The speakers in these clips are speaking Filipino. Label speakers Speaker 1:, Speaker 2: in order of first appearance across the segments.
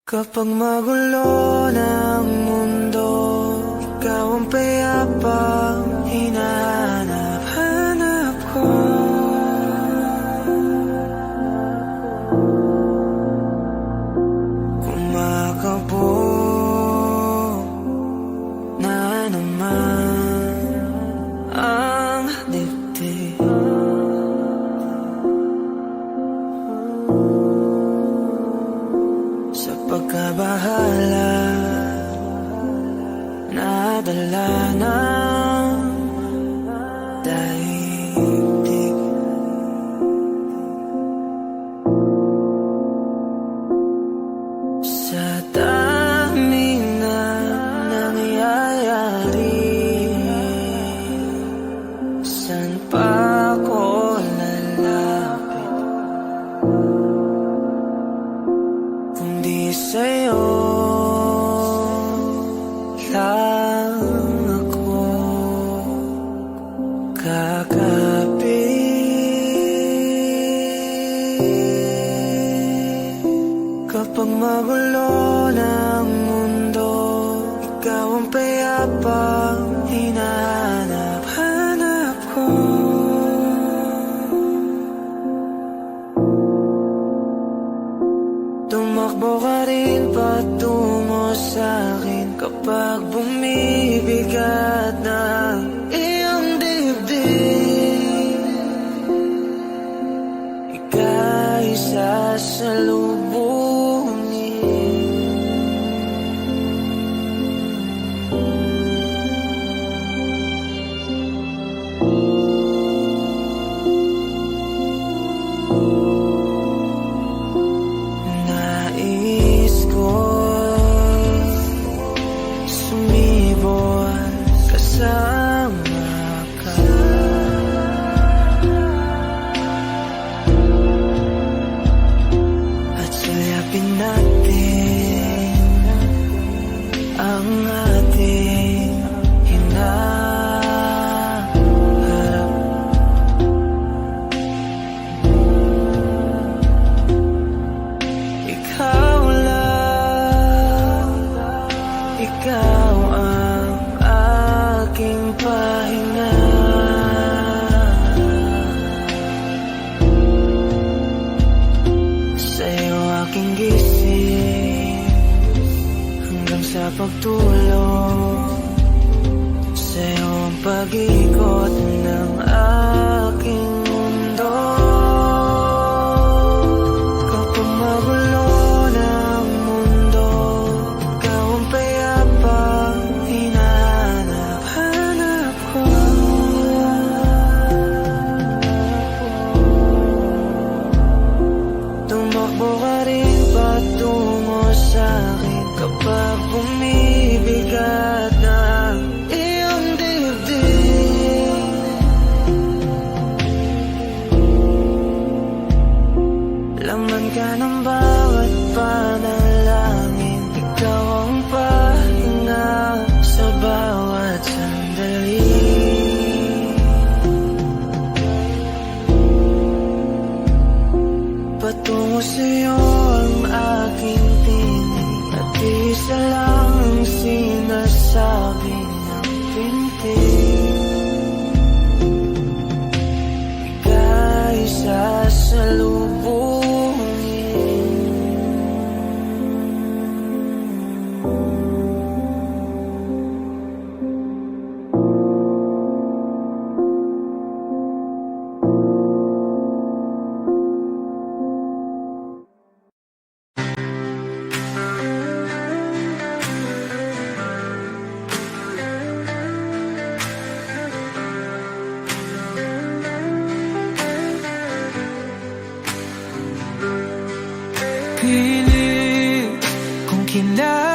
Speaker 1: Kapag magulo ng mundo, ikaw ang payapang hinahanap-hanap ko. Kumakabog na naman ang dibdib. Sa pagkabahala, nadala ng daigdig. Sa dami na nangyayari, saan pa ko lalapit kundi sa'yo lang ako kakapit. Kapag magulo ng mundo, ikaw ang payapang hinahanap-hanap ko. Tumakbo ka rin patungo sa'kin kapag bumibigat na iyong dibdib. Ika'y sasalubungin. Nais ko sumibol kasama ka. At sulyapin natin ang ating hinaharap. Ikaw lang, ikaw ang aking pahinga. Sa'yo aking gising hanggang sa pagtulog. Sa'yo ang pag-ikot ng aking mundo. Kapag magulo ng mundo, ikaw ang payapang hinahanap-hanap ko. Tumakbo ka rin patungo sa'kin kapag bumibigat na iyong dibdib. Laman ka ng bawat panalangin, ikaw ang pahinga sa bawat sandali. Patungo sa'yo ang aking tinig, at isa lang ang sinasabi ng pintig. Ika'y sasalubungin. Pilit kung kinakaya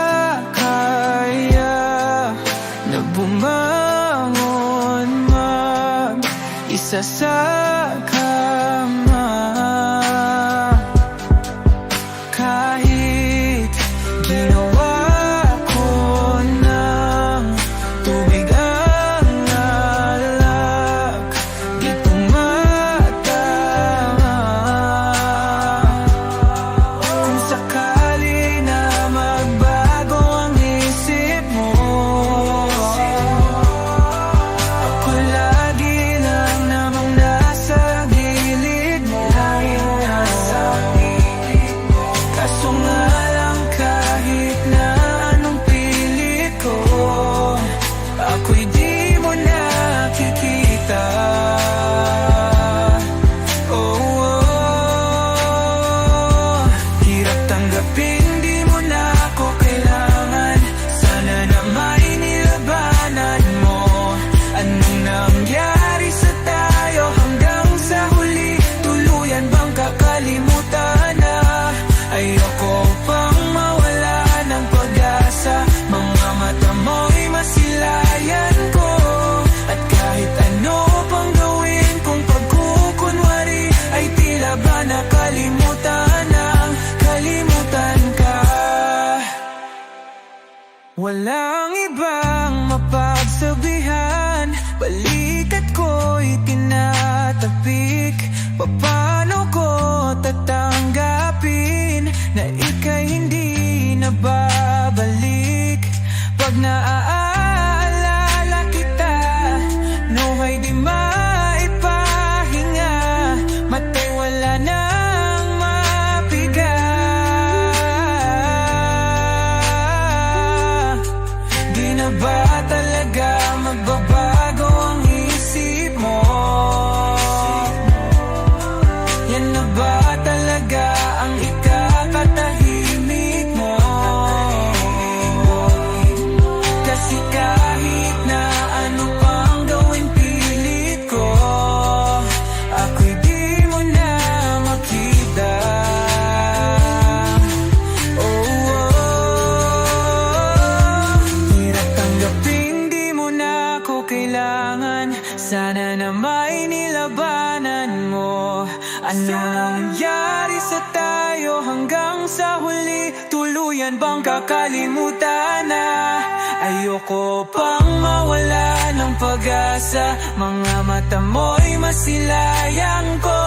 Speaker 1: na bumangon mag-isa sa kama. Kahit ginawa ko ng tubig ang alak, di tumatama. Kung sakali na tanggapin, di mo na ako kailangan. Sana na may nilabanan mo. Anong nangyari sa tayo hanggang sa huli? Tuluyan bang kakalimutan na? Ayoko pang mawala ng pag-asa. Mga mata mo'y masilayan ko. At kahit ano pang gawin kung pagkukunwari, ay tila ba nakalimutan ng kalimutan ka. Walang ibang mapagsabihan, balikat ko'y tinatapik. Paano ko tatanggapin na ika'y hindi na babalik? Pag naaalala kita, nuhay di maipahinga. Matay wala nang mapiga. Di na ba talaga magbabago ang isip mo? Yan na ba talaga ang ikakatahimik mo? Kasi kahit na ano pang gawin pilit ko, ako'y di mo na makita. Hirap tanggapin, di mo na ako kailangan. Sana na may nilabanan mo. Ano nangyari sa tayo hanggang sa huli? Tuluyan bang kakalimutan na? Ayoko pang mawala ng pag-asa. Mga mata mo'y masilayang ko.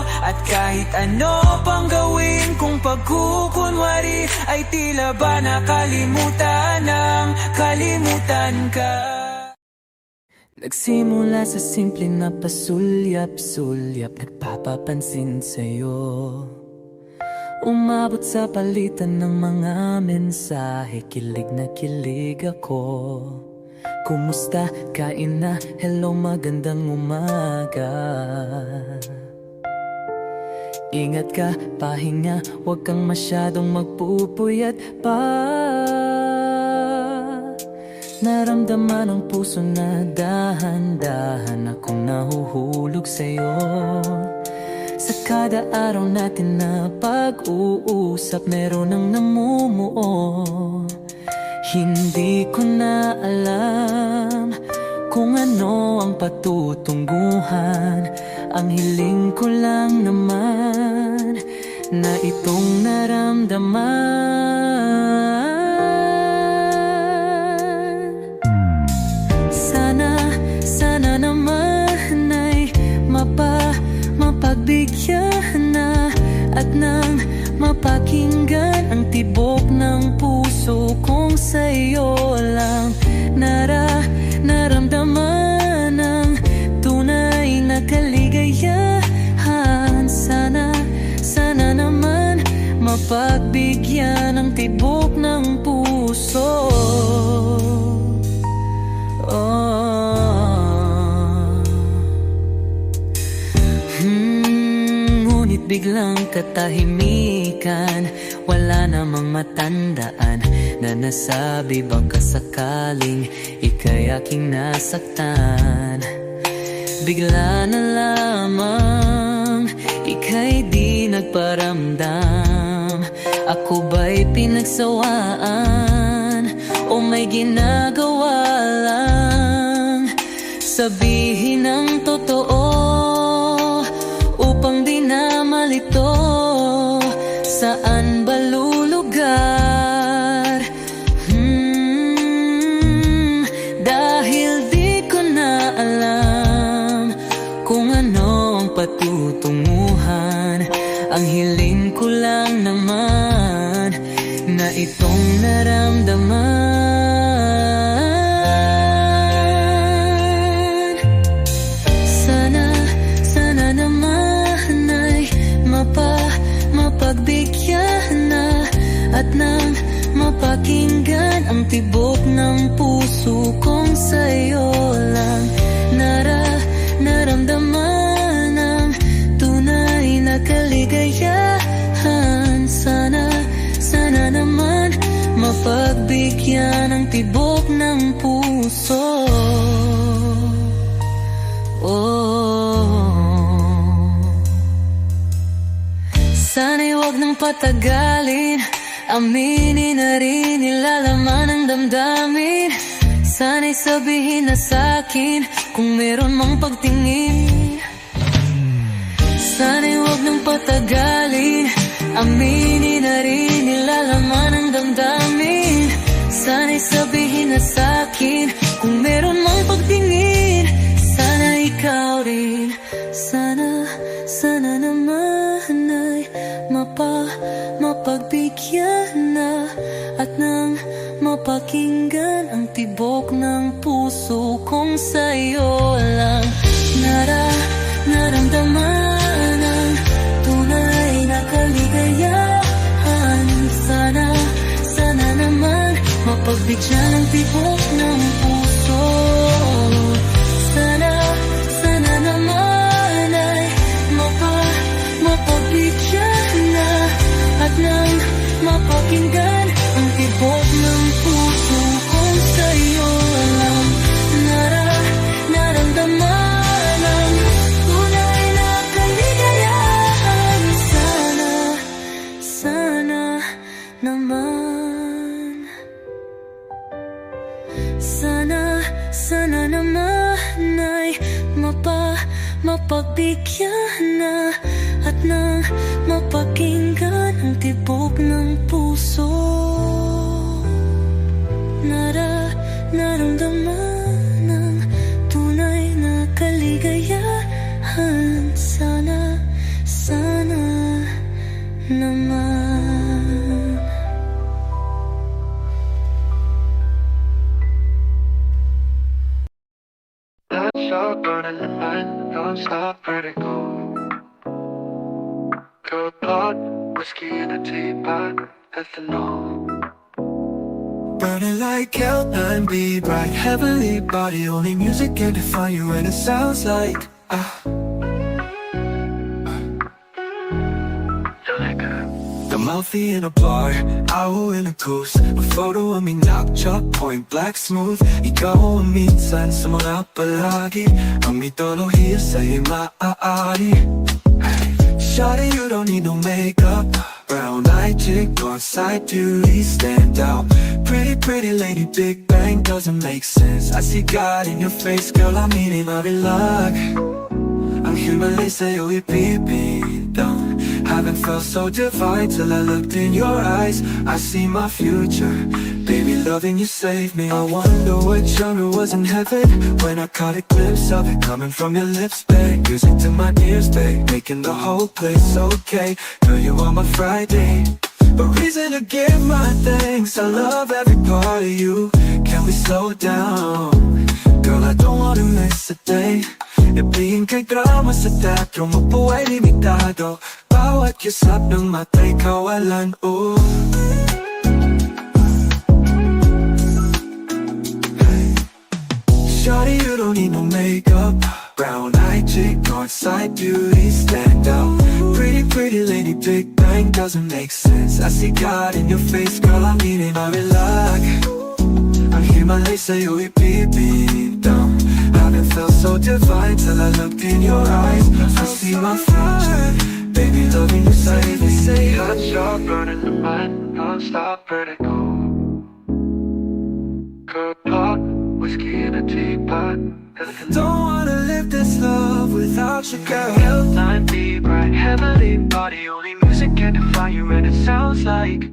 Speaker 1: At kahit ano pang gawin kung pagkukunwari, ay tila ba nakalimutan ng kalimutan ka. Nagsimula sa simple na pasulyap-sulyap, nagpapapansin sa'yo. Umabot sa palitan ng mga mensahe, kilig na kilig ako. Kumusta? Kain na? Hello, magandang umaga. Ingat ka, pahinga, huwag kang masyadong magpupuyat pa. Naramdaman ang puso na dahan-dahan akong nahuhulog sa'yo. Sa kada araw natin na pag-uusap, meron ang namumuo. Hindi ko na alam kung ano ang patutunguhan. Ang hiling ko lang naman na itong naramdaman. Sana naman ay mapagbigyan na at nang mapakinggan ang tibok ng puso kong sa'yo lang naramdaman ang tunay na kaligayahan. Sana naman mapagbigyan ang tibok ng puso. Ngunit biglang katahimikan, wala namang matandaan na nasabi baka sakaling ika'y aking nasaktan. Bigla na lamang ika'y di nagparamdam. Ako ba'y pinagsawaan o may ginagawa lang? Sabihin ang totoo upang di na malito. Saan ba lulugar? Dahil di ko na alam kung ano ang patutunguhan. Ang hiling ko lang naman na itong naramdaman. Sana naman ay mapagbigyan na at nang mapakinggan ang tibok ng puso kong sa'yo lang naramdaman ang tunay na kaligayahan.
Speaker 2: mapagbigyan ng tibok ng puso. Sana'y wag nang patagalin, aminin na rin nilalaman ng damdamin. Sana'y sabihin na sa'kin kung meron mang pagtingin. Sana'y wag nang patagalin, aminin na rin nilalaman ng damdamin. Sana'y sabihin na sa'kin kung meron mang pagtingin. Sana ikaw rin, sana naman ay mapagbigyan na at nang mapakinggan ang tibok ng puso kong sa'yo lang naramdaman ang tunay na kaligayahan. Sana naman mapagbigyan ang tibok ng puso. Sana naman ay mapagbigyan na at nang mapakinggan ang tibok ng puso kong sa'yo lang naramdaman ang tunay na kaligayahan. Sana naman, sana naman ay mapagbigyan na at nang mapakinggan ang tibok ng puso. Naramdaman ang tunay na kaligayahan. Sana naman.
Speaker 3: Let's start burning the night, don't stop, vertigo. Good pot, whiskey in a teapot, ethanol.
Speaker 1: Burning like L9B, bright heavenly body. Only music can define you, and it sounds like the mouthy in a bar, owl in a goose. A photo of me knock, chalk point, black smooth. Ikaw ang minsan sa mga palagi, ang mitolohiya sa'yo'y maaari. Shawty, you don't need no makeup. Brown-eyed chick, north-side beauty, stand out. Pretty lady, Big Bang doesn't make sense. I see God in your face, girl, I'm eating mabilag. Ang himalay sa'yo'y pipindang. Haven't felt so divine till I looked in your eyes. I see my future, baby, loving you saved me. I wonder what genre was in heaven when I caught a glimpse of it coming from your lips, babe. Music to my ears, babe, making the whole place okay. Girl, you are my Friday, a reason to give my thanks. I love every part of you. Can we slow down? Girl, I don't wanna miss a day. Ibigin kay drama sa teatro, mabuhay limitado. Bawat kisap ng mata'y kawalan, oh. Shawty, you don't need no makeup. Brown-eyed chick, north-side beauty, stand out. Pretty lady, Big Bang doesn't make sense. I see God in your face, girl, I'm eating mabilag. Ang himalay sa'yo'y pipindang. Haven't felt so divine till I looked in your eyes. I see my future, baby, loving you, save me. Say
Speaker 3: Hot shot, burning the mind, non-stop, vertigo. Good pot, whiskey in a teapot, ethanol.
Speaker 1: don't wanna live this love without you, girl.
Speaker 3: L9B, bright heavenly body. Only music can define you, and it sounds like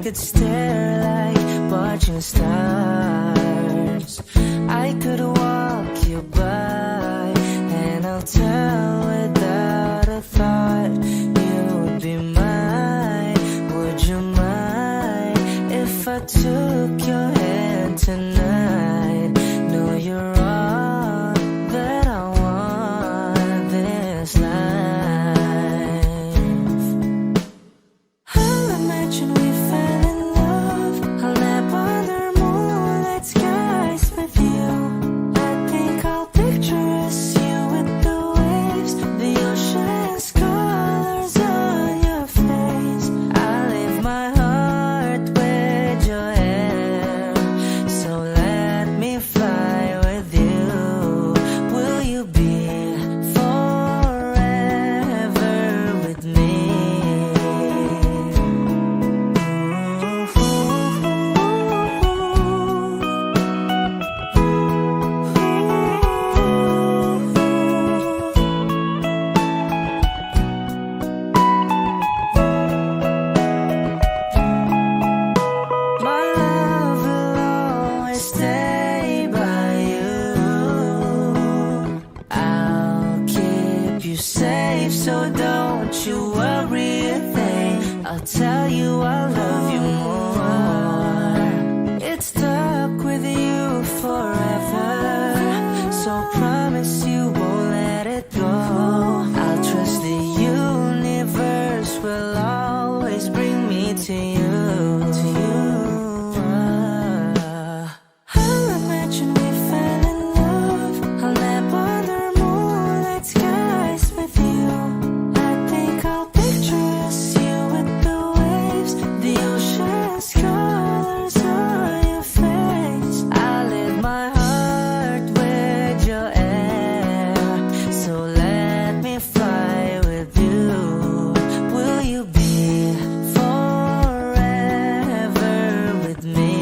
Speaker 2: could stare like watching stars. I could walk you by and I'll tell safe, so don't you worry a thing. I'll tell you I love you more. It's stuck with you forever, so promise you won't let it go. I'll trust the universe will always bring me to you. I'll imagine we fell in love. I'll nap under moonlight skies with you. I think I'll picture us, you with the waves, the ocean's colors on your face. I live my heart with your air, so let me fly with you. Will you be forever with me?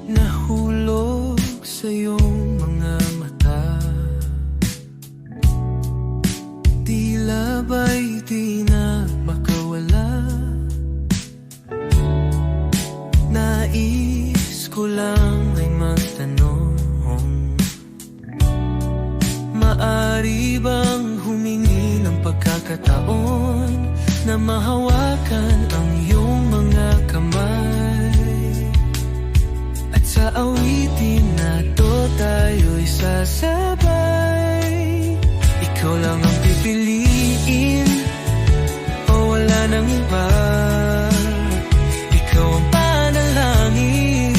Speaker 1: Nahulog sa iyong mga mata, tila ba'y di na makawala. Nais ko lang ay magtanong, maari bang humingi ng pagkakataon na mahawakan ang iyong mga kamay? At sa awitin na to tayo'y sasabay. Ikaw lang ang pipiliin, o wala nang iba. Ikaw ang panalangin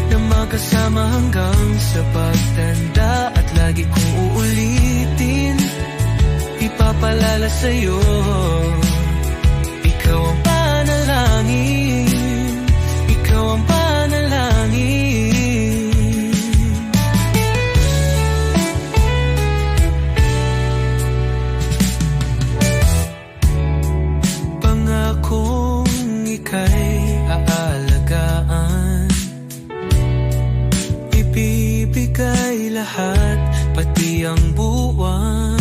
Speaker 1: na magkasama hanggang sa pagtanda. At lagi kong uulitin, ipapalala sa'yo. Ikaw ang panalangin, ikaw ang panalangin. Pangakong ika'y aalagaan, ibibigay lahat, pati ang buwan.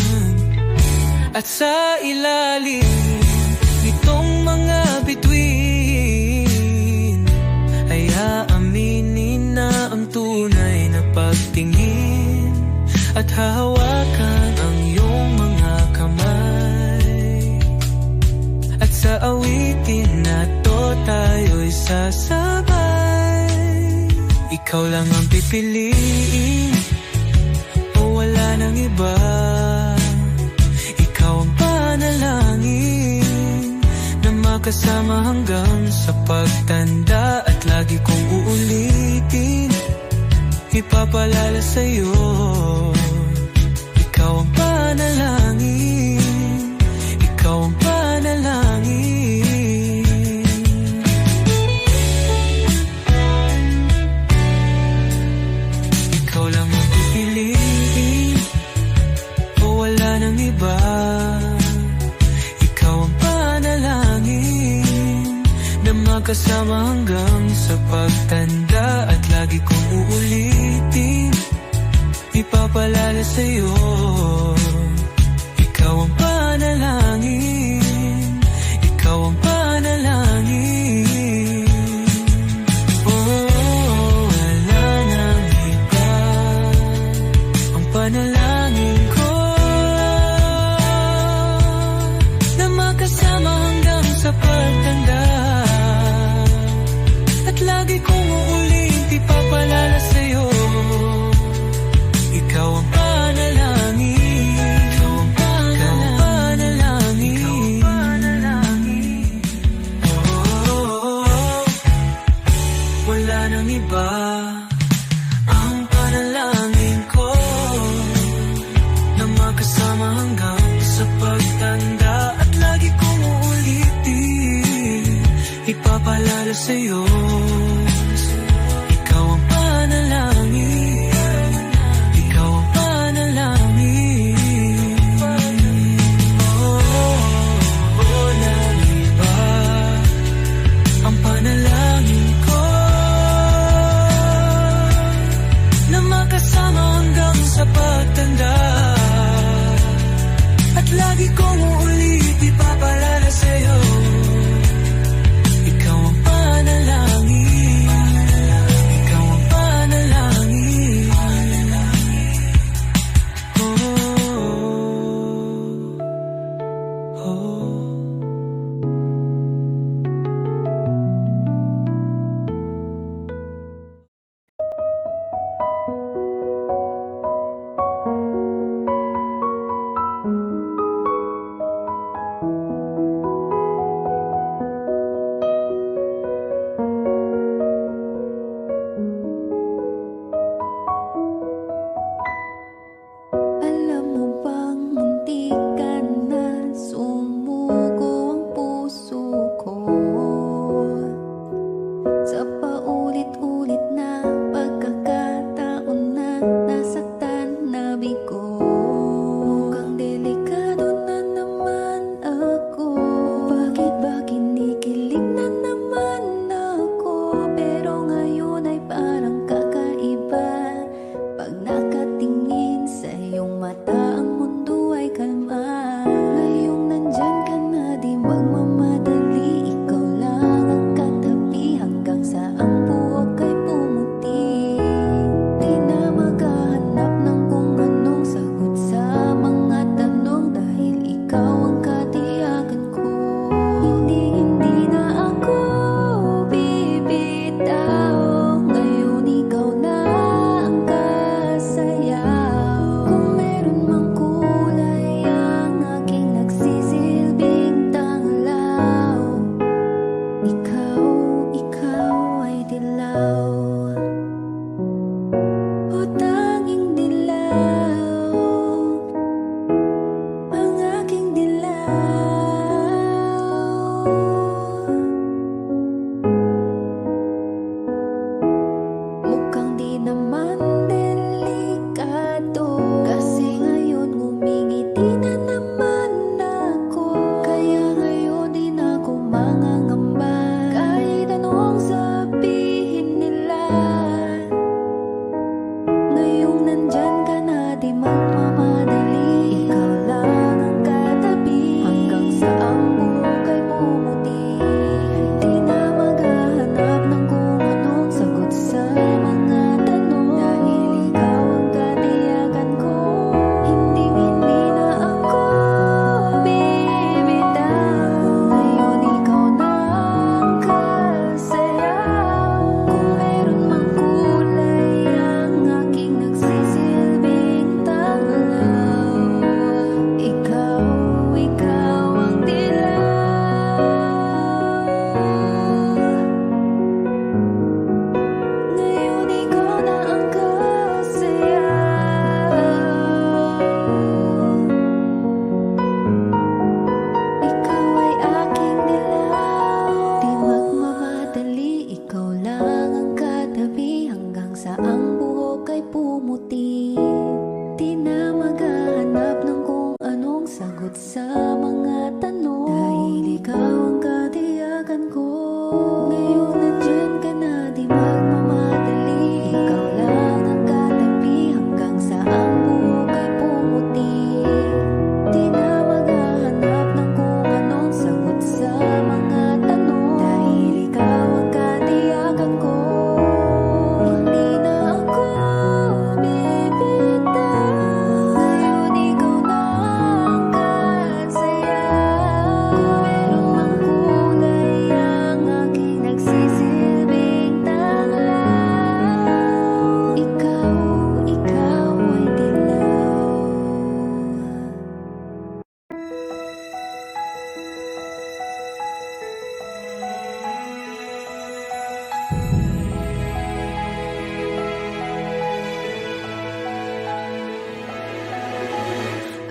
Speaker 1: At sa ilalim nitong mga bituin ay aaminin na ang tunay na pagtingin, at hahawakan ang iyong mga kamay. At sa awitin na to tayo'y sasabay. Ikaw lang ang pipiliin, o wala nang iba. Ikaw ang panalangin na makasama hanggang sa pagtanda. At lagi kong uulitin, ipapalala sa'yo. Ikaw ang panalangin, ikaw ang panalangin. Ikaw lang ang pipiliin, o wala nang iba. Ikaw ang panalangin na magkasama hanggang sa pagtanda. At lagi kong uulitin, ipapalala sa'yo. Ikaw ang panalangin, ikaw ang panalangin. Oh, wala nang iba. Ang panalangin ko na makasama hanggang sa pagtanda. At lagi kong uulit, ipapalala sa'yo. Ikaw ang panalangin, ikaw ang panalangin, ikaw ang panalangin. wala nang iba. Ang panalangin ko na magkasama hanggang sa pagtanda. At lagi kong uulitin, ipapalala sa'yo. Ikaw ang panalangin, ikaw ang panalangin. Walang iba. Ang panalangin ko na makasama hanggang sa pagtanda. At lagi kong uulit ipapalala sa'yo. Ikaw ang panalangin, ikaw ang panalangin. Oh, oh.
Speaker 2: Alam mo bang muntik ka na sumuko ang puso ko sa paulit-ulit na pagkakataon na nasaktan na bigo. Mukhang delikado na naman ako. Bakit ba kinikilig na naman ako? Pero ngayon ay parang kakaiba. Pag nakatingin sa iyong mata, ang mundo ay kalma. Ngayong nandyan ka na, di magmamadali. Ikaw lang ang katabi hanggang sa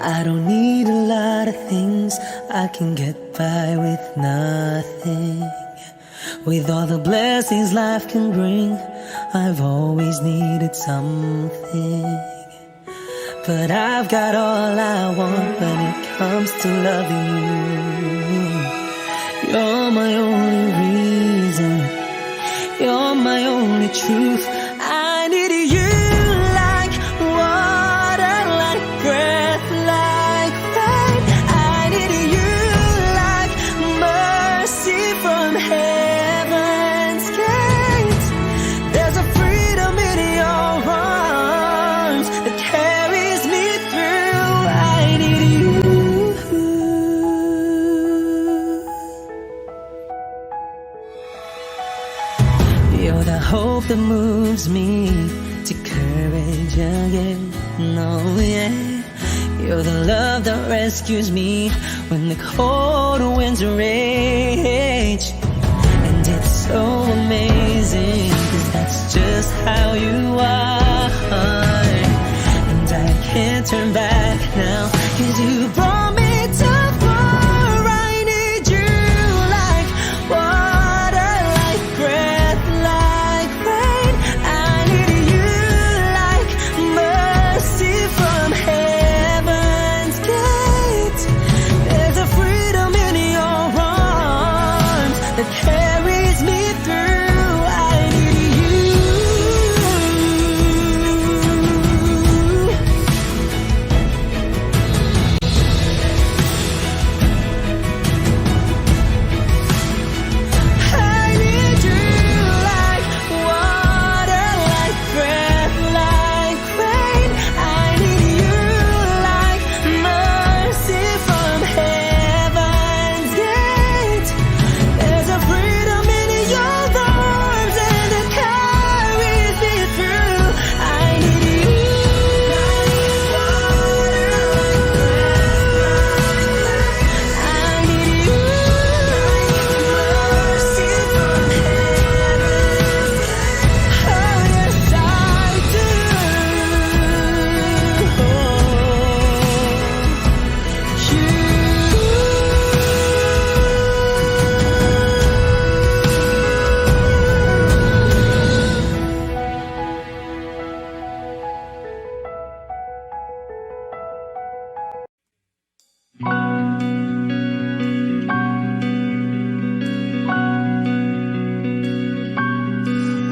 Speaker 1: I don't need a lot of things, I can get by with nothing. With all the blessings life can bring, I've always needed something. But I've got all I want when it comes to loving you. You're my only reason, you're my only truth. I need you like water, like breath, like rain. I need you like mercy from heaven's gates. There's a freedom in your arms that carries me through. I need you. You're the hope that moves me to courage again. No, yeah. You're the love that rescues me when the cold winds rage. And it's so amazing, 'cause that's just how you are. And I can't turn back now, 'cause you brought me too far. I need you like water, like breath, like rain. I need you like mercy from heaven's gate. There's a freedom in your arms that carries me through. I need you. I need you like water, like breath, like rain. I need you like mercy from heaven's gate. There's a freedom in your arms and it carries me through. I need you. I need you like mercy from heaven's gate. Oh yes, I do.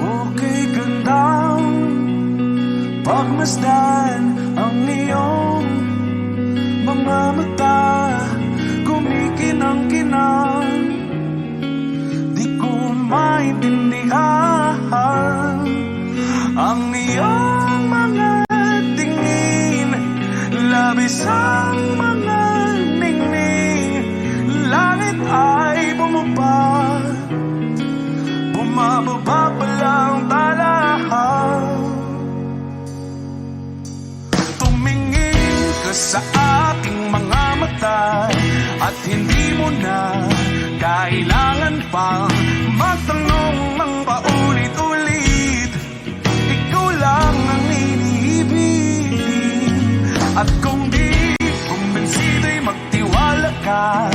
Speaker 4: Okay gandang pagmasdan ang iyong mga mata, kumikinang-kinang. Di ko maintindihan ang iyong mga tingin, labis ang mga ningning. Langit ay bumaba, bumababa pa lang talahaw. Tumingin ka sa aking mga mata, at hindi mo na kailangan pang magtanong ng paulit-ulit. Ikaw lang ang iniibig, at kung di kumbinsido'y magtiwala ka.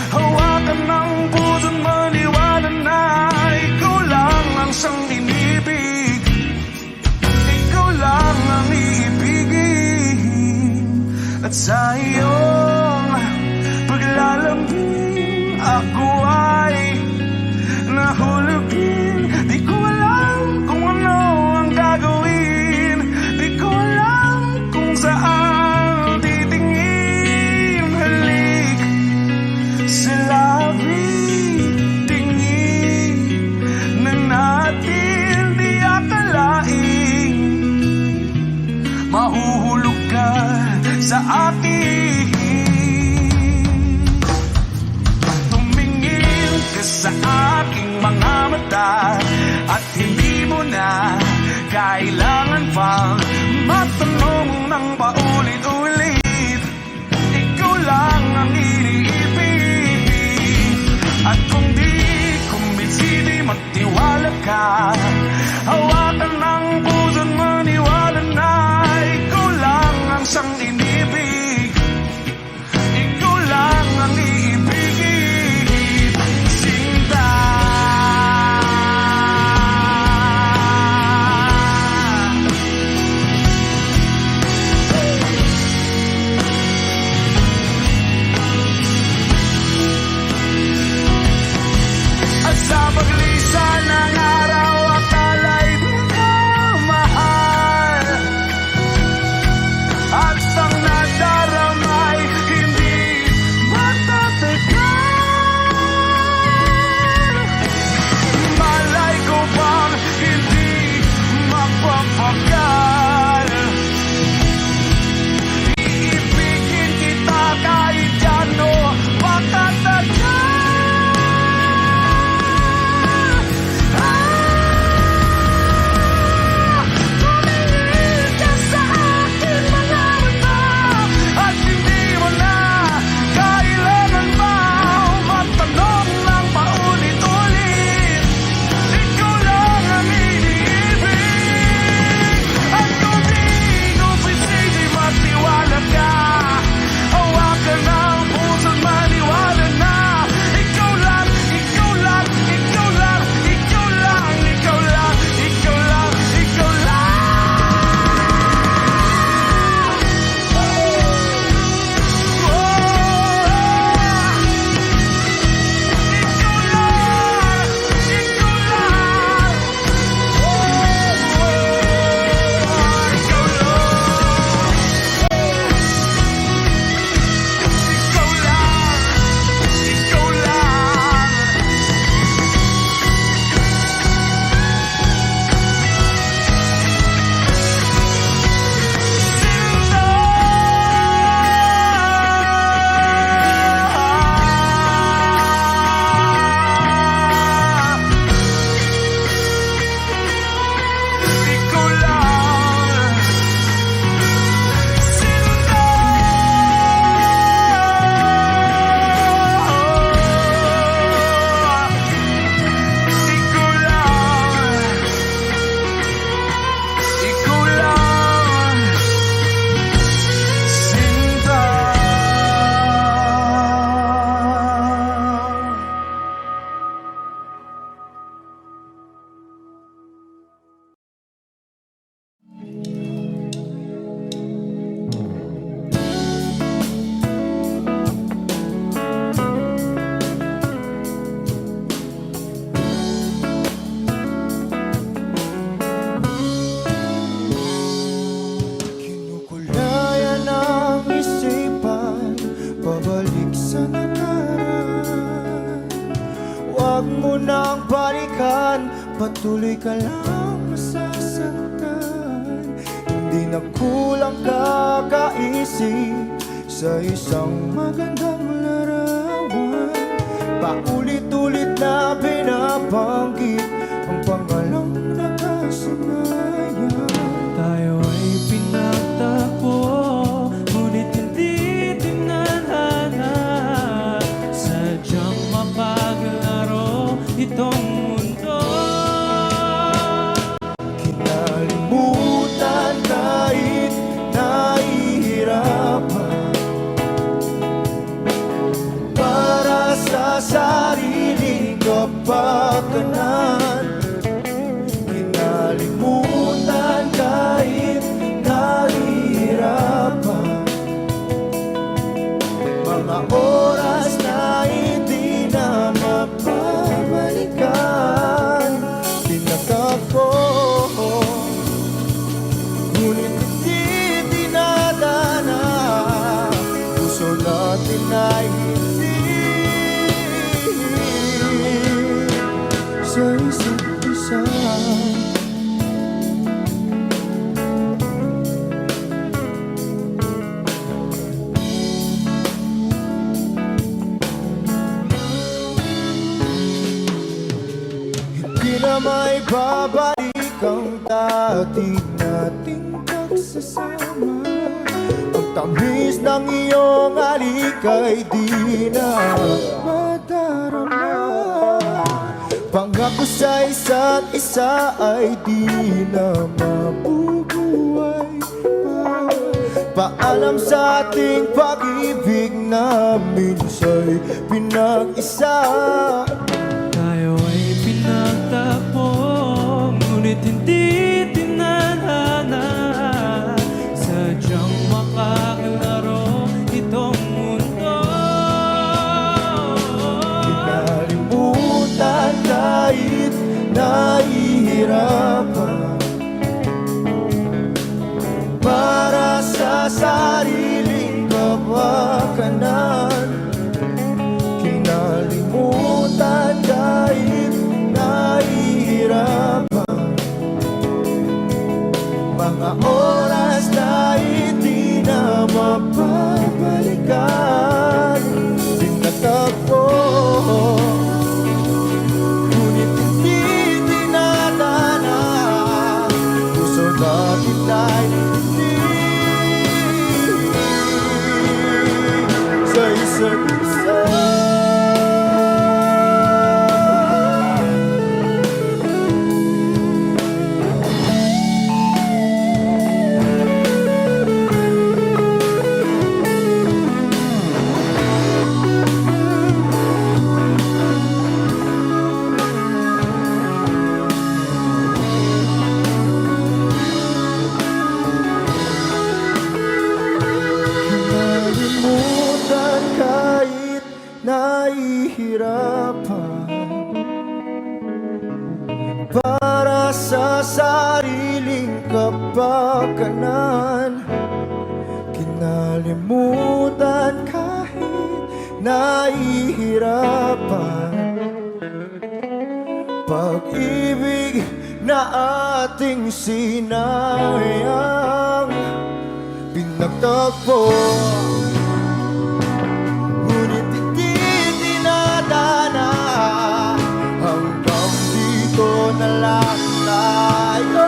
Speaker 4: Hawakan ng puso't maniwala na ikaw lang ang siyang inibig. Ikaw lang ang iibigin, at sa iyong paglalambing ako ay nahulugin. Di ko alam kung ano ang gagawin, di ko alam kung saan titingin. Halik sa labi, tingin na natin di akalain. Mahuhulog ka sa akin. Tumingin ka sa aking mga mata, at hindi mo na kailangan pang matanong ng paulit-ulit. Ikaw lang ang iniibig, at kung di kumbinsido'y magtiwala ka. Hawakan ng puso't maniwala na ikaw lang ang siyang inibig.
Speaker 5: patuloy ka lang masasaktan. Hindi na kulang kakaisip sa isang magandang larawan. Paulit-ulit na binabanggit ang pangalang nakasanayan.
Speaker 1: Tayo ay pinagtagpo, ngunit hindi tinadhana. Sadyang mapaglaro itong mundo.
Speaker 5: Kinalimutan kahit nahihirapan, para sa sariling kapakanan. Kinalimutan kahit nahihirapan, mga oras na hindi na mapabalikan. Pinagtagpo, ngunit hindi dinadana. Puso natin ay hindi sa isa't isa. Hindi na may babalik ang dati nating pagsasama. Ang tamis ng iyong halik ay di na madarama. Pangako sa isa't isa ay di na mabubuhay pa. Paalam sa ating pag-ibig na minsa'y pinag-isa.
Speaker 1: Tayo ay pinagtagpo, ngunit hindi tinadhana. Sadyang makakalaro itong mundo.
Speaker 5: Kinalimutan kahit nahihirapan, para sa sariling kapakanan. Kinalimutan kahit nahihirapan, mga oras na hindi na mapabalikan. Pinagtagpo, ngunit hindi dinadana. Puso natin ay hindi sa isa't isa. Kinalimutan kahit nahihirapan, para sa sariling kapakanan. Kinalimutan kahit nahihirapan, pag-ibig na ating sinayang. Pinagtagpo, ngunit hindi dinadana. Hanggang dito na lang tayo.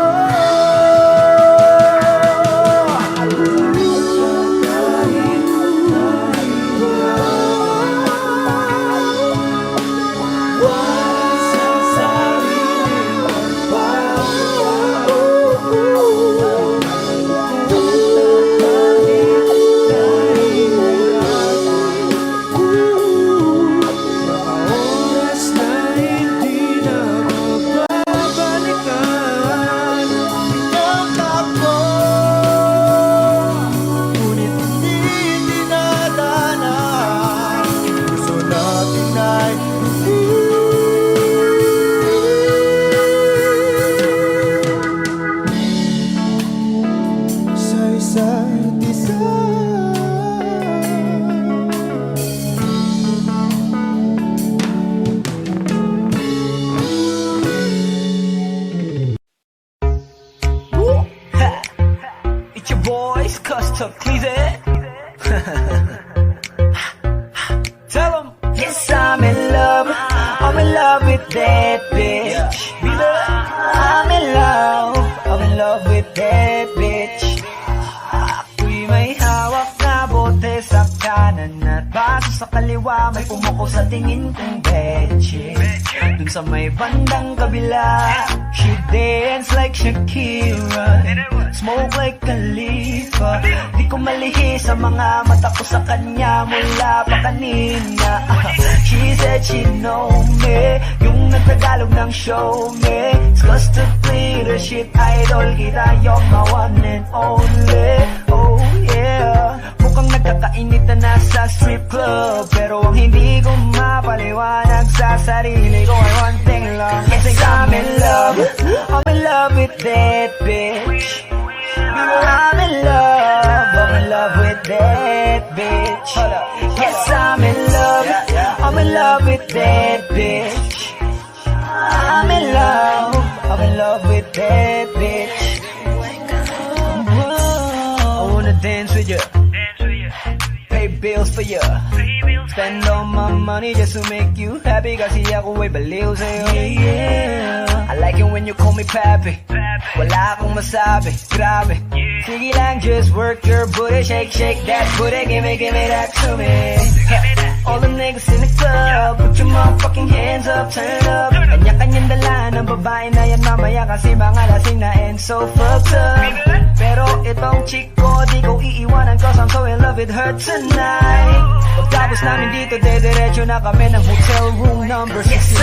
Speaker 1: so crazy. Tell 'em. Yes, I'm in love with that bitch. I'm in love with that bitch. Ako'y may hawak na bote sa kanan at baso sa kaliwa, may pumuko sa tingin kong betche. Dun sa may bandang kabila, she dance like Shakira, smoke like Khalifa. Di ko malihis sa mga mata ko sa kanya mula pa kanina. She said she know me, yung nagtagalog ng show me. It's cause to play the shit idol kita, you're my one and only. Oh yeah, mukhang nagkakainit na nasa strip club, pero ang hindi ko mapaliwanag sa sarili ko ay one thing lang. Yes, I'm in love with that bitch. I'm in love with that bitch. Yes, I'm in love with that bitch. I'm in love with that bitch. I wanna dance with you, pay bills for you, spend all my money just to make you happy. Kasi ako ay baliw sa'yo. I like it when you call me papi. Wala akong masabi, grabe. Sige lang, just work your booty, shake that booty, give me that to me. All the niggas in the club, put your motherfucking hands up, turn up. Kanya-kanyang dala ng babae na yan mamaya, kasi mga lasing na and so fucked up. Pero itong chick ko, di ko iiwanan, cause I'm so in love with her tonight. Pagtapos namin dito, dediretso na kami ng hotel room number 69. Yes,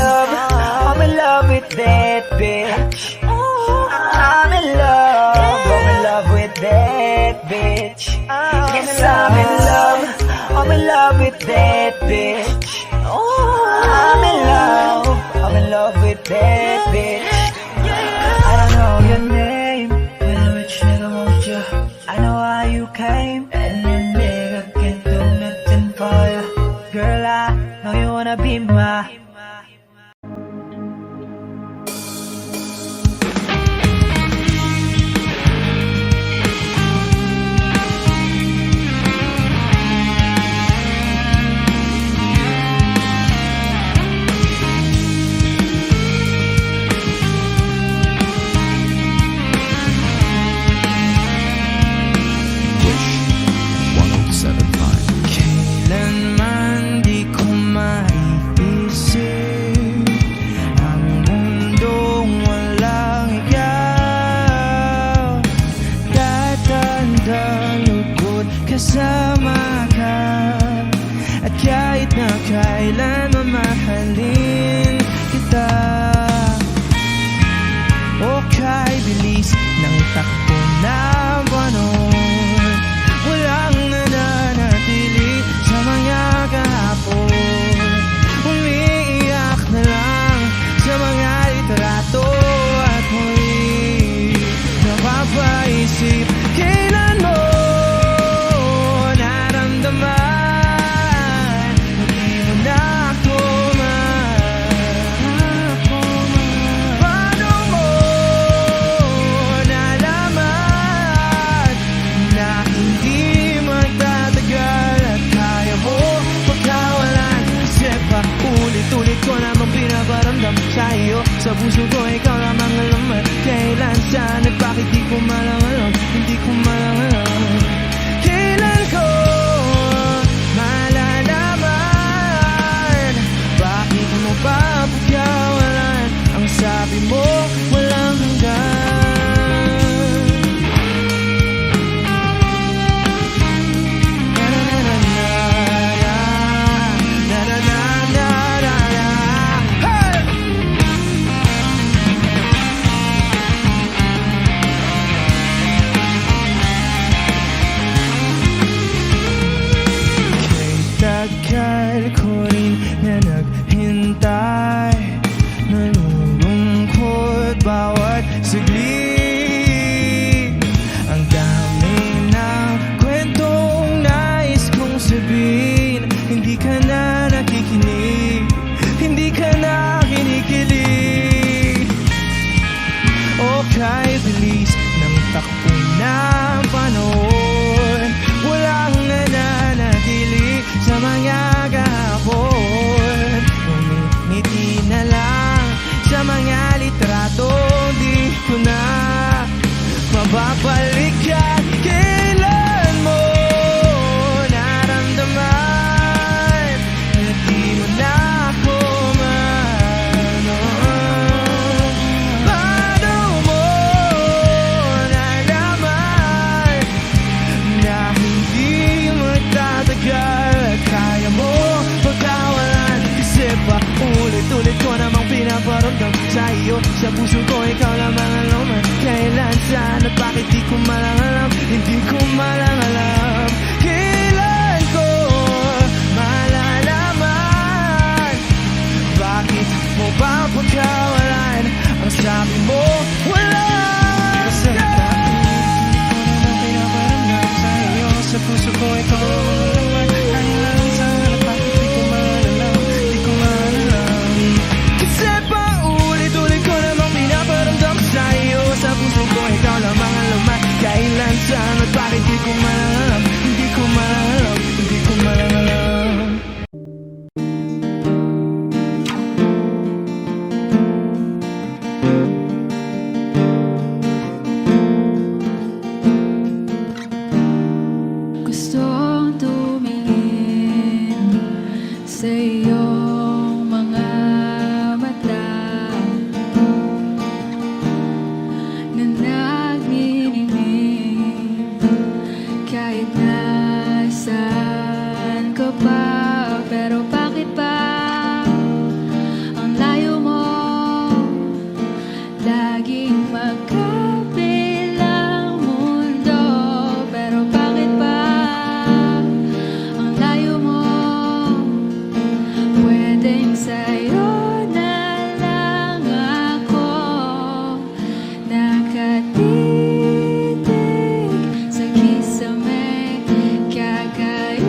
Speaker 1: I'm in love with that bitch. I'm in love with that bitch. Yes, I'm in love with that bitch. I'm in love with that bitch. I don't know your name, but a rich nigga wants you. I know how you came, and your nigga can't do nothing for you. Girl, I know you wanna be my. Kailanman di ko maiisip ang mundong walang ikaw. Tatandang lugod kasama ka, at kahit na kailan mamahalin kita. O kay bilis ng takbo ng panahon, walang nananatili sa mga kahapon. Umiiyak na lang sa mga litrato, at muli napapaisip, kailan mo naramdaman hindi mo na ako paano mo nalaman na hindi magtatagal at kaya mo pagkawalan? Kasi pa ulit-ulit ko namang pinaparamdam sa'yo, sa puso ko ikaw lamang alam at kailan, saan at bakit di ko malang alam, hindi ko malang alam. Kailan ko malalaman, bakit mo pa pagkawalan? Ang sabi mo walang hanggan. Tagal ko rin na naghintay, nalulungkot bawat saglit. Ang dami ng kwentong nais kong sabihin, hindi ka na nakikinig, hindi ka na kinikilig. O kay bilis ng takbo ng panahon, saan at bakit di ko malang alam. Hindi ko malang alam kailan ko malalaman. Bakit mo ba pagkawalan? Ang sabi mo wala. Kasi bakit di ko naman pinaparamdam sa'yo? Sa puso ko ikaw ang laman. Kahit lang saan at bakit di ko malalam. Di ko malalam. Kasi paulit-ulit ko namang pinaparamdam sa'yo. Sa puso ko ikaw lamang ang laman. Kailan saan at bakit di ko malalam. Hindi ko malalam. Hindi ko malalam.
Speaker 2: Gustong tumingin sa iyong mga mata na nagniningning kahit nasaan ka pa. Pero bakit ba ang layo mo? Laging magkabilang mundo. Pero bakit ba ang layo mo? Pwedeng sa'yo na lang ako nakatitig sa kisame. Kakaisip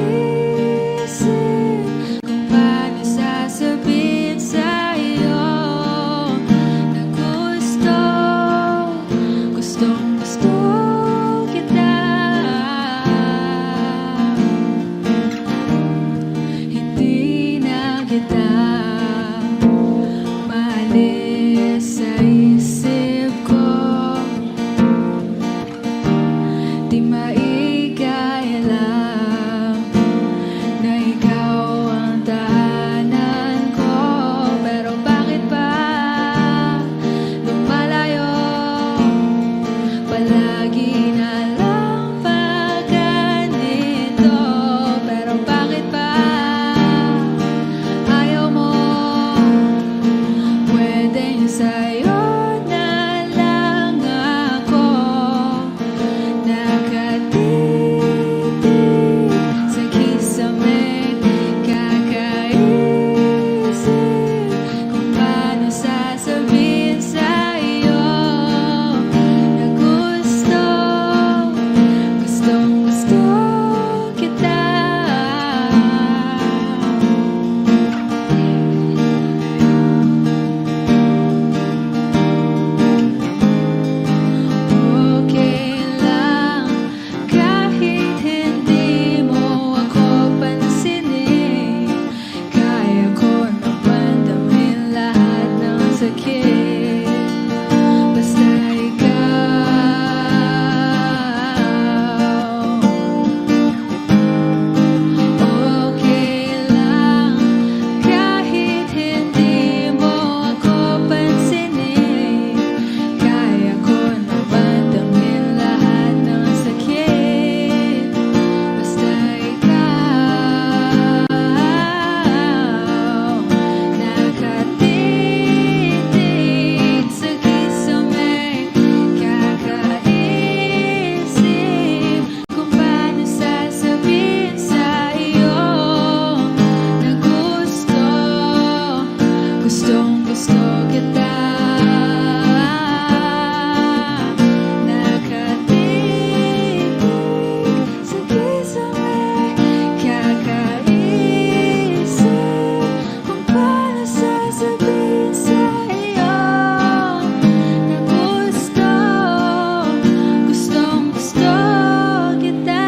Speaker 2: kung paano sasabihin sa'yo na gustong gusto kita. Hindi na kita maalis sa isip ko. Di maigaya lang na ikaw ang tahanan ko. Pero bakit ba lumalayo? Palagi na lang pag ganito. Pero bakit ba ayaw mo? Pwedeng sa'yo na lang ako nakatitig sa kisame. Kakaisip kung paano sasabihin sa'yo na gustong gusto kita. Okay lang kahit hindi mo ako pansinin. Kaya ko naman damhin lahat ng sakit. Basta ikaw. Okay lang kahit hindi mo ako pansinin. Kaya ko naman damhin lahat ng sakit. Basta ikaw nakatitig sa kisame. Kakaisip kung paano sasabihin sa'yo na gustong gusto kita. Nakatitig sa kisame. Kakaisip kung paano sasabihin sa'yo na gustong gusto kita.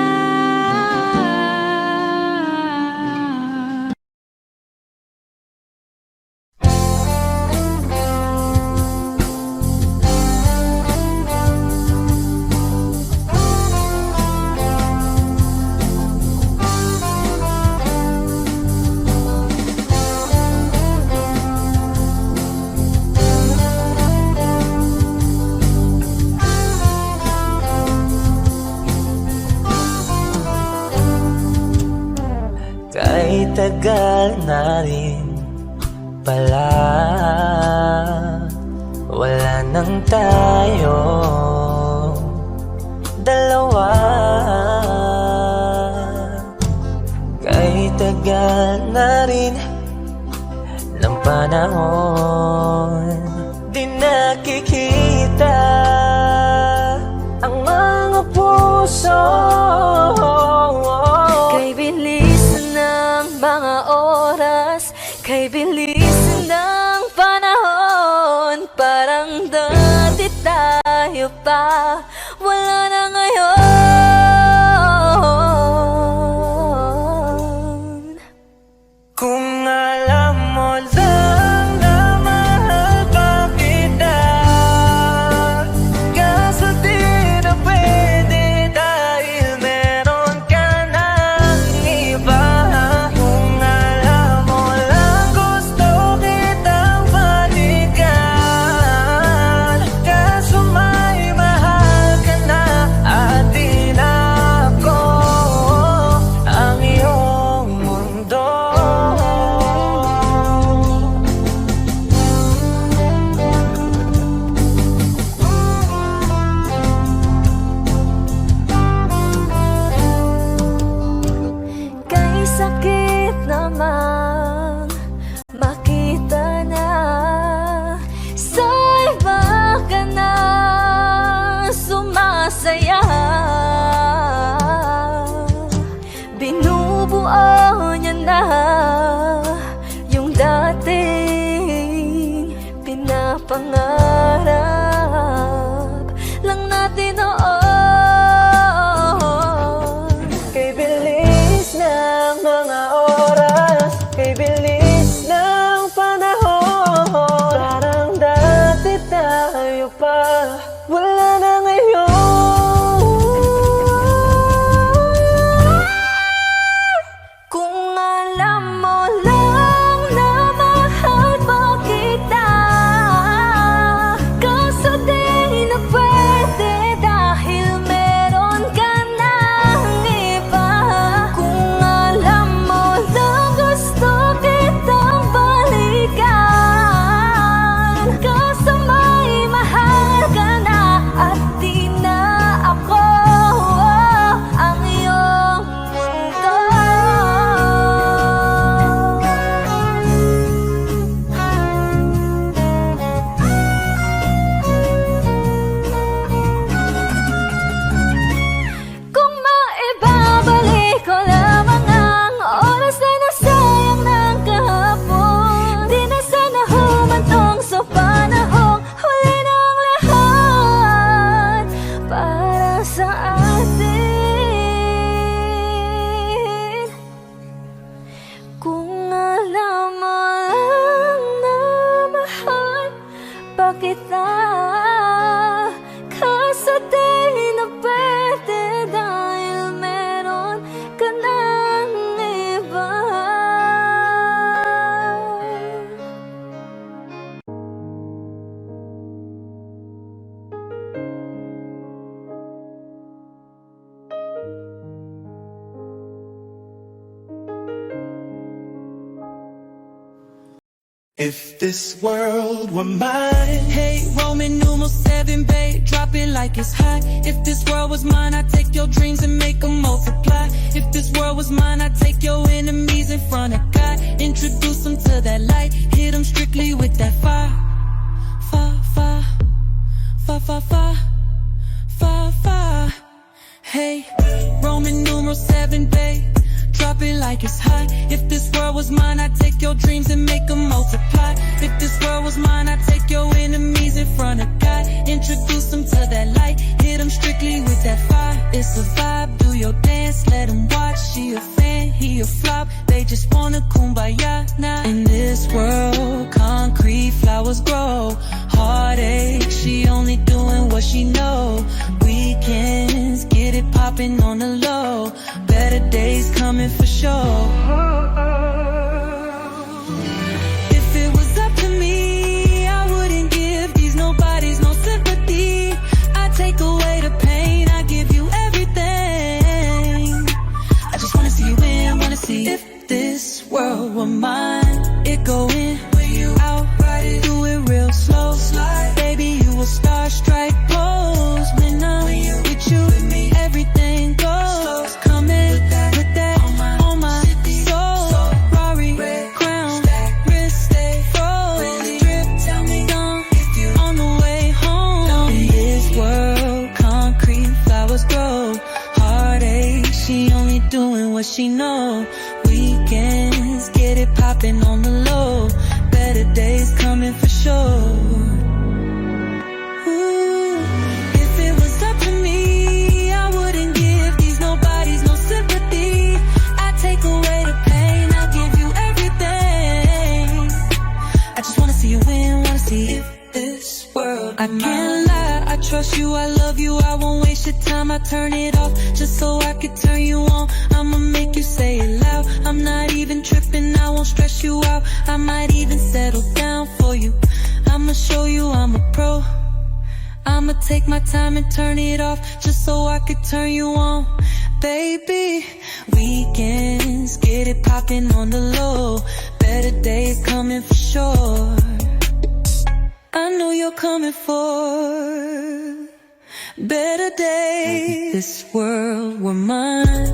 Speaker 1: Kahit tagal na rin pala, wala nang tayo.
Speaker 6: dalawa. Kahit tagal na rin ng panahon, di nakikita ang mga puso.
Speaker 2: Kay bilis ng mga oras, kay bilis ng panahon, parang dati tayo pa, wala na ngayon.
Speaker 6: Kung alam mo lang na mahal pa kita, kaso di na pwede dahil meron ka ng iba. Kung alam mo lang gusto kitang balikan, kaso may mahal ka na at di na ako ang iyong mundo.
Speaker 2: Kay sakit namang makita na sa iba ka na sumasaya. Binubuo niya na yung dating pinapangarap lang natin noon.
Speaker 6: Kay bilis ng mga oras, kay bilis ng panahon, parang dati tayo pa, wala na ngayon.
Speaker 2: Kung alam mo lang na mahal pa kita, kaso di na pwede dahil meron ka ng iba. Kung alam mo lang gusto kitang balikan, kaso may mahal ka na at di na ako ang iyong mundo. Kung maibabalik ko lamang ang oras na nasayang ng kahapon, di na sana humantong sa panahong huli ng lahat para sa atin. Kung alam mo lang na mahal pa kita, kaso di na pwede dahil meron ka ng iba.
Speaker 4: If this world were mine,
Speaker 1: Hey, Roman numeral 7, babe, drop it like it's hot. If this world was mine, I'd take your dreams and make them multiply. If this world was mine, I'd take your enemies in front of God, introduce them to that light, hit them strictly with that fire. Fire, fire, fire, fire, fire, fire, fire. Hey, Roman numeral 7, babe, drop it like it's hot. If this world was mine, I'd take your dreams and make them multiply. If this world was mine, I'd take your enemies in front of God, introduce them to that light, hit them strictly with that fire. It's a vibe, do your dance, let them watch. She a fan, he a flop, they just wanna kumbaya now. In this world, concrete flowers grow, heartache, she only doing what she know. Weekends, get it popping on the low, better days coming for sure. If it was up to me, I wouldn't give these nobodies no sympathy. I take away the pain, I give you everything. I just wanna see you win, wanna see if this world were mine. It go in, when you out, ride it, do it real slow. Slide, baby, you a star strike pose when I'm with you. With me, what she know. Weekends, get it poppin' on the low. Better days coming for sure. Ooh, if it was up to me, I wouldn't give these nobodies no sympathy. I take away the pain, I'll give you everything. I just wanna see you win, wanna see if this world. I can't lie, I trust you, I love you, I won't waste your time. I turn it off just so I could turn you on. I'ma make you say it loud. I'm not even tripping, I won't stress you out. I might even settle down for you. I'ma show you I'm a pro. I'ma take my time and turn it off just so I could turn you on. Baby, weekends, get it poppin' on the low. Better days coming for sure. I know you're coming for better days. If this world were mine,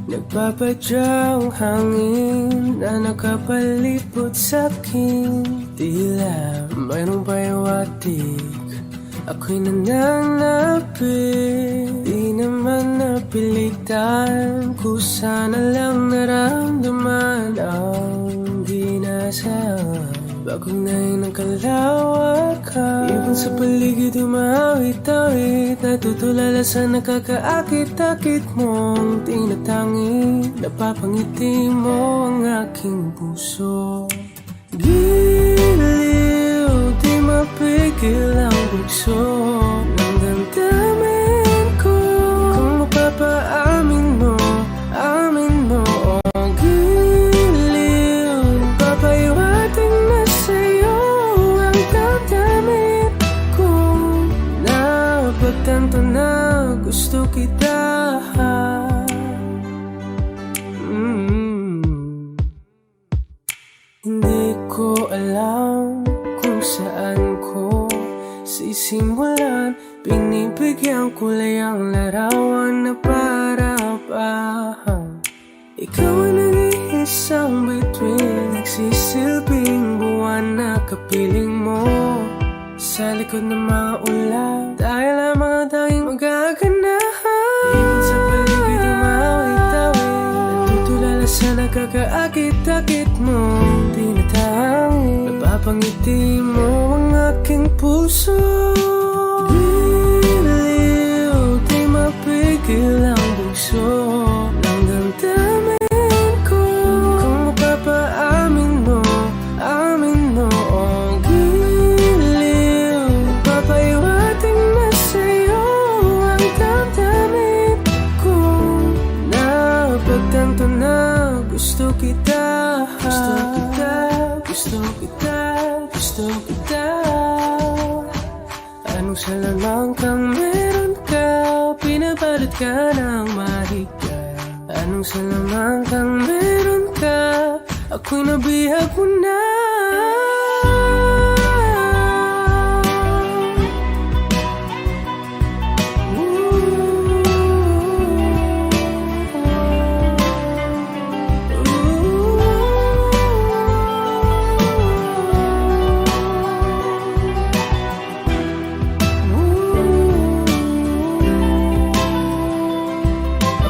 Speaker 6: Nagpapadyang hangin na nakapalipot sa'kin. Tila mayroong payawatig, ako'y nananapit. Di naman napilitan, kusana lang naramdaman ang ginasaan. Bagong ngayon ang kalawakan, ibon sa paligid umawit-awit. Natutulala sa nakakaakit-akit mong tinatangi. Napapangiti mo ang aking puso. Giliw, di mapigil ang bugso ng damdamin ko. Kung mapapaamin mo, amin mo. Oh, giliw, papahiwating na sa'yo ang damdamin ko. Napagtanto na gusto kita. Hindi ko alam kung saan ko sisimulan. Binibigyan kulay ang larawan na para-parahan. Ikaw ang nag-iisang bituin, nagsisilbing buwan na kapiling mo. Sa likod ng mga ulan, tayo lamang ang tanging magaganahan. Ibon sa paligid umawit-awit, natutulala sa nakakaakit-akit mo. Tinatangi, napapangiti mo ang aking puso. Giliw, di mapigil ang bugso ng damdamin ko. Kung mapapaamin mo, amin mo. Oh, giliw, papahiwating na sa'yo ang damdamin ko. Napagtanto na gusto kita. Gusto kita, gusto kita, gusto kita. Anong salamang kang meron ka, pinabalot ka ng mahika. Anong salamang kang meron ka, ako'y nabihag mo na.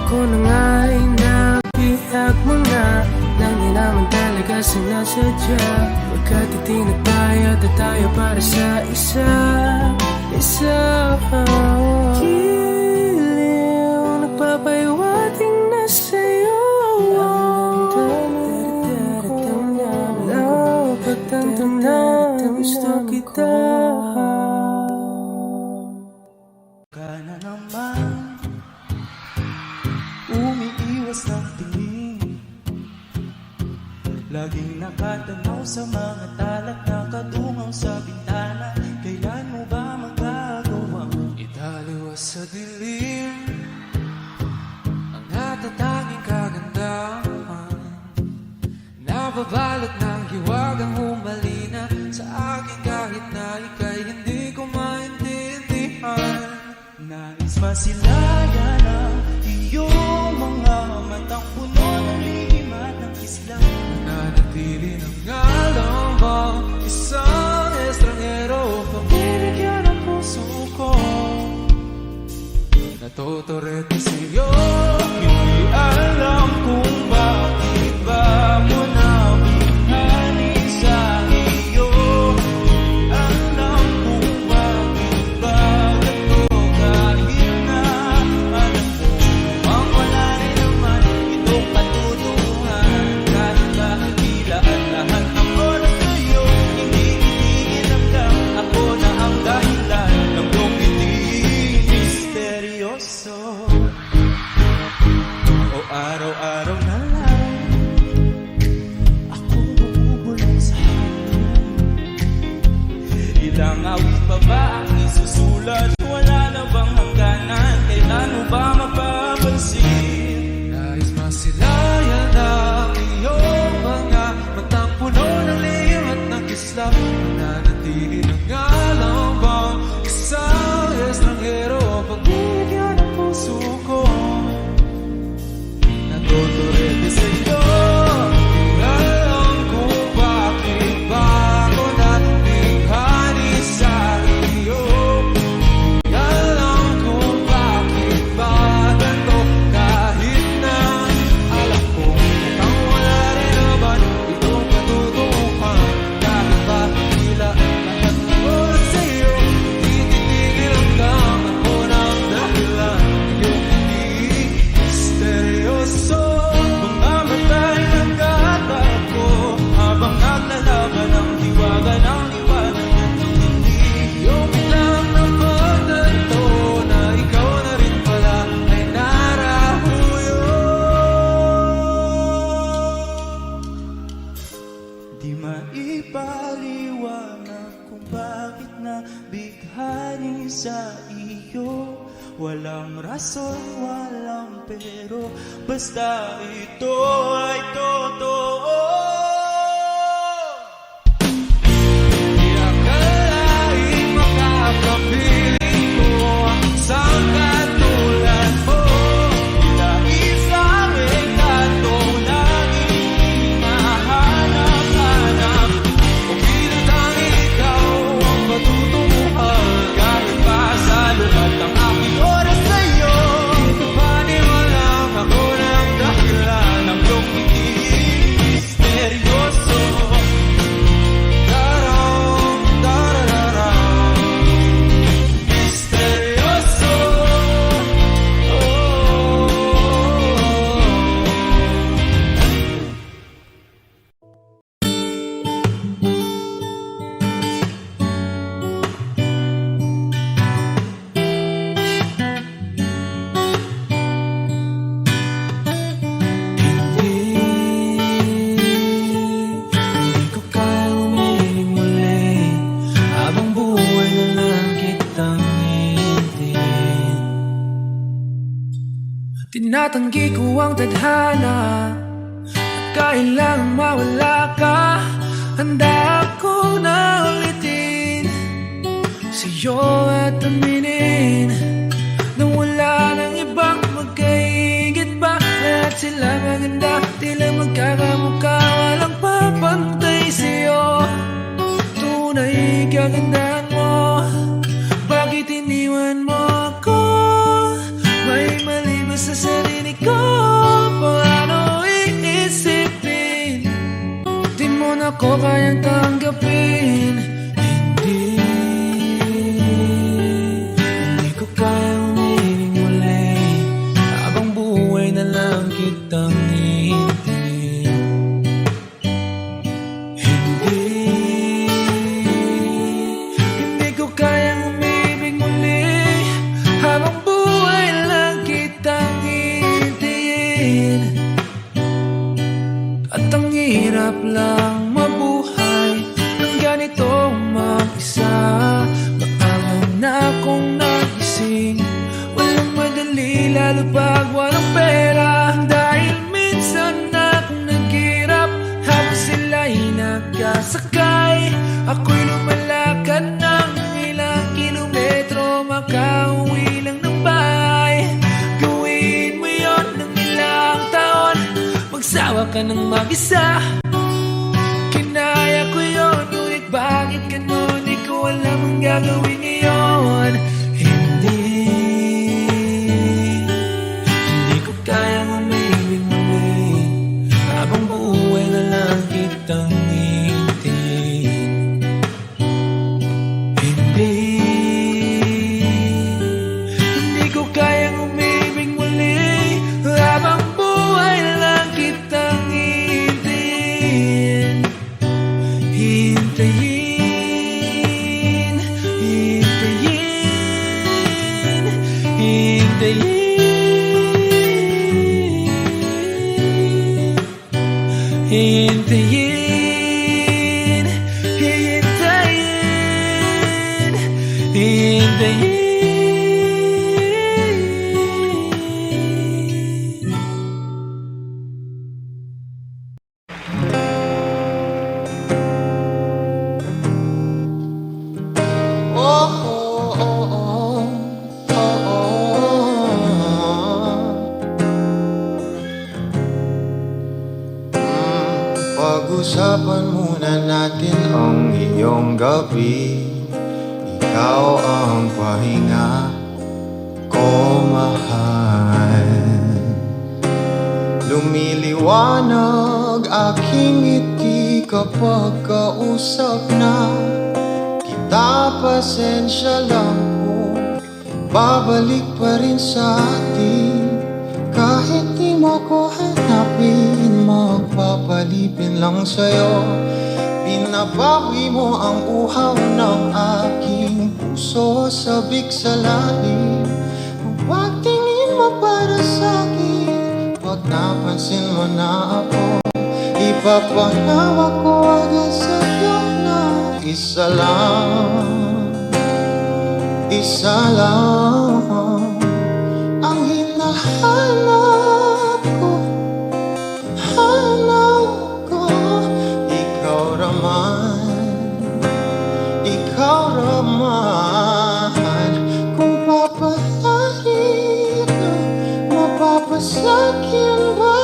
Speaker 6: Ako na nga'y nabihag mo na, nang di naman talaga sinasadya. Magkatitinag tayo at tayo para sa isa. Giliw, nagpapahiwating na sa'yo ang damdamin ko. Napagtanto na gusto kita.
Speaker 4: Ka na naman umiiwas ng tingin, laging nakatanaw sa mga talat na katungaw sa bintana. Kailan mo ba magagawang italiwas sa dilim ang natatanging kagandahan masilayan ang iyong mga matang puno ng lihim at ng kislang.
Speaker 6: Nanatili ng ngalang bang isang estranghero.
Speaker 4: Pabibigyan ang puso ko,
Speaker 6: Natuturete sa'yo.
Speaker 4: hindi alam kung bakit ba mo nabighani sa iyo. Alam kung bakit ba ganito, kahit na alam ko ang wala rin naman itong katutuhan. Kahit ba tila at lahat ng oras sa'yo, hindi titigil hanggang ako na ang dahilan ng iyong piling misteryoso. O araw-araw na lang akong bumubulong sa hangin. Ilang awit pa ba ang isusulat? Wala na bang hangganan? Kailan mo ba mapapansin?
Speaker 6: Nais masilayan ang iyong mga matang puno ng lihim at ng kislap. Nanatili ng ngalang bang isang estranghero. Pagbibigyan ang puso ko, natuturete sa'yo. Di alam kung bakit ba ako nabighani sa iyo. Di alam kung bakit ba ganito, kahit na alam kong ang wala rin naman itong katutuhan. Kahit ba tila lahat ng oras sa'yo, di titigil hanggang ako ng dahilan ng iyong hindi misteryoso.
Speaker 4: Mamamatay ng katak ko habang naglalaban ang hiwaga ng liwanag at hindi.
Speaker 6: Yung biglang napatanto na ikaw na rin pala ay narahuyo.
Speaker 4: Di maipaliwanag kung bakit nabighani sa iyo. Walang rason, walang pero, basta ito ay totoo.
Speaker 6: Di akalaing makapapiling ko ang isang katulad mo.
Speaker 4: Tila isang ekatong laging hinahanap-hanap.
Speaker 6: Kung pinatangin ikaw ang patutunguhan, kahit pa sa lubat ng aking oras sa'yo, paniwalang ako ng dahilan ng iyong pagiging misteryoso. Darang, darararang, misteryoso. Hindi ko kaya umiling muli, habang buhay na lang kitang hihintayin. Tinatanggi ko ang tadhana at kailangang mawala ka. Handa ako na ulitin sa'yo at aminin na wala nang ibang magkaigit pa. Lahat sila maganda, tila magkakamukha, walang papantay sa'yo. Tunay kagandahan mo, bakit iniwan mo ako? May mali ba sa sarili ko? Paano iisipin? Di mo na ko kayang tanggapin. Hindi ko kayang umiling muli, habang buhay na lang kitang hihintayin. Hindi ko kayang umibig muli, habang buhay lang kitang hihintayin. At ang hirap lang mabuhay ng ganito mag-isa. Maaga na akong nagising, walang madali lalo pag walang pera. Dahil minsan akong naghirap habang sila'y nagkasakay. Ako'y lumalakad ng ilang kilometro, makauwi lang ng bahay.
Speaker 1: ka ng mag-isa. Kinaya ko yun, ngunit bakit ganon? Di ko alam ang gagawin ngayon. Hindi ko kayang umibig muli, habang buhay na lang kitang hintayin. Hindi ko kayang umibig muli, habang buhay na lang kitang hintayin. Hintayin, hintayin, hintayin.
Speaker 5: Pag-usapan muna natin ang iyong gabi. Ikaw ang pahinga ko, mahal. Lumiliwanag aking ngiti kapag kausap na kita. Pasensya lang kung babalik pa rin sa atin. Kahit di mo ko hanapin, magpapalipin lang sa'yo. Pinabawi mo ang uhaw ng aking puso, sabik sa lalim. Huwag tingin mo para sa'kin, pag napansin mo na ako, ipapahawak ko agad sa'yo na isa lang ang hinahanap ko. Ikaw raman, kung papalarin, mapapasakyan ba?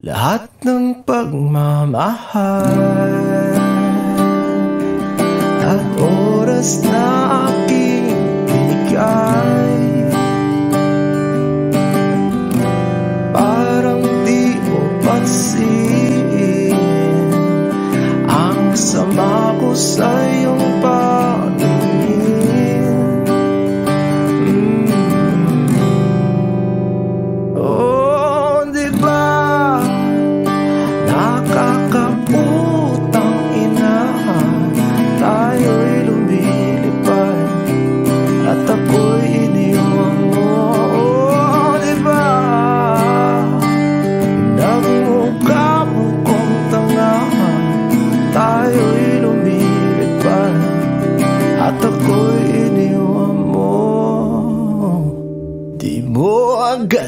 Speaker 6: Lahat ng pagmamahal at oras na aking binigay, parang di mo pansin ang sama ko sa iyong paningin. Oh, di ba nakakapuso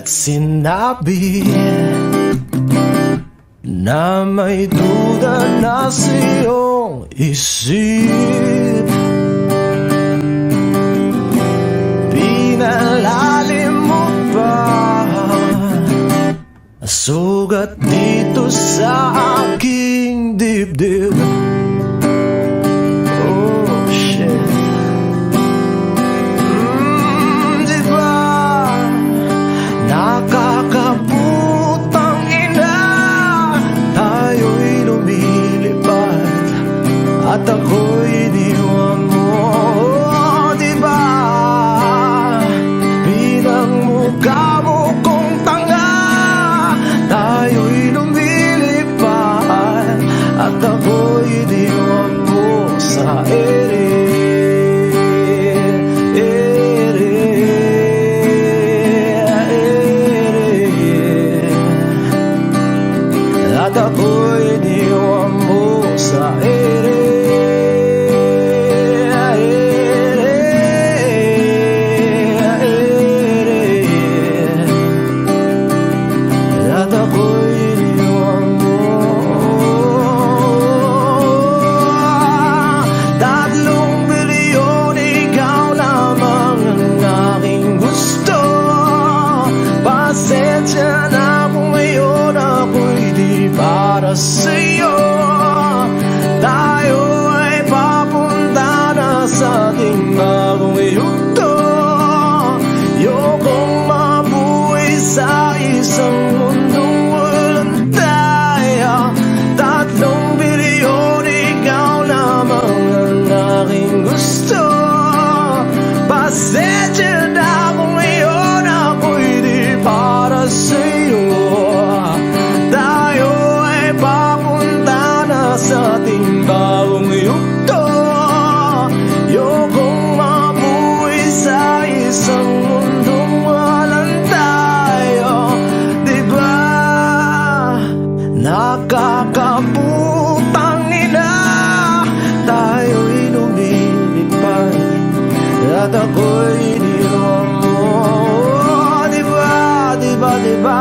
Speaker 5: sinabi na may duda na sa iyong isip. Pinalalim mo pa sugat dito sa aking dibdib. Oh shit. Diba nakakaputang ina, tayo'y lumilipad at ako'y iniwan mo. Oh, diba pinagmukha mo kong tanga, tayo'y lumilipad at ako'y iniwan mo sa ere. At ako'y iniwan mo sa ere. At ako'y iniwan mo. 3 bilyon, ikaw lamang ang aking gusto. Pasensya na kung ngayon ako'y di para sa'yo. Tayo ay papunta na sa ating bagong yugto. Ayokong mabuhay sa isang mundong walang tayo. 3 bilyon, ikaw lamang ang aking gusto. Pasensya na kung ngayon ako'y di para sa'yo. Tayo ay papunta na sa ating bagong yugto. Ayokong mabuhay sa isang mundong walang tayo. Diba nakakaputang ina, tayo'y lumilipad at ako'y iniwan mo. Diba, diba, diba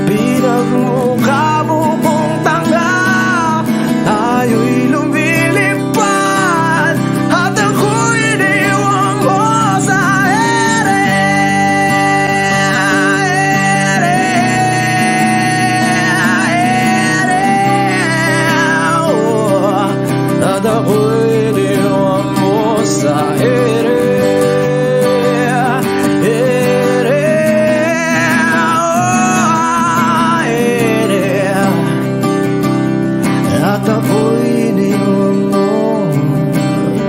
Speaker 5: pinagmukha mo kong tanga, tayo'y lumilipad at ako'y iniwan mo sa ere. At ako'y iniwan mo sa ere. At ako'y iniwan mo.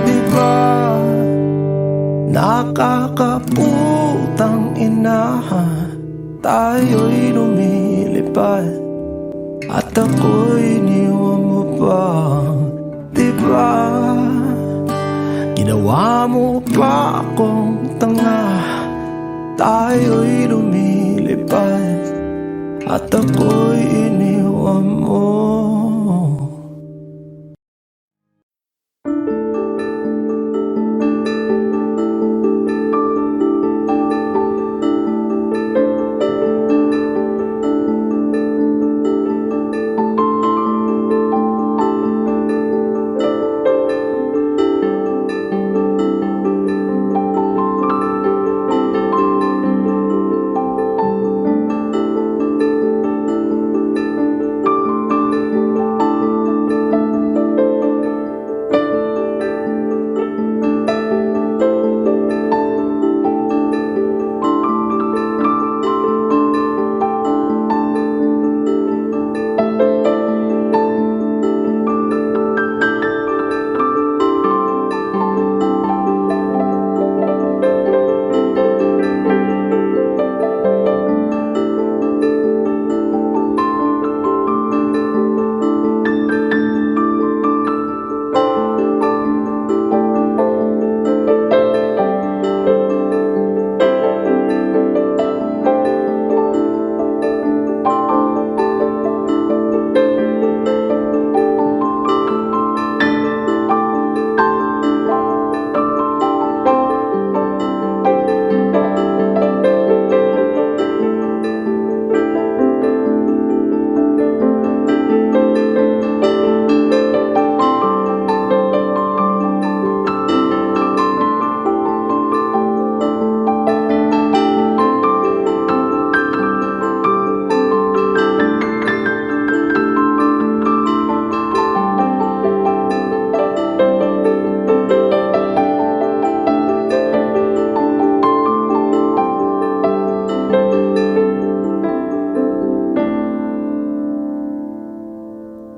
Speaker 5: Diba nakakaputang ina, tayo'y lumilipad at ako'y iniwan mo pa. Diba ginawa mo pa akong tanga, tayo'y lumilipad at ako'y iniwan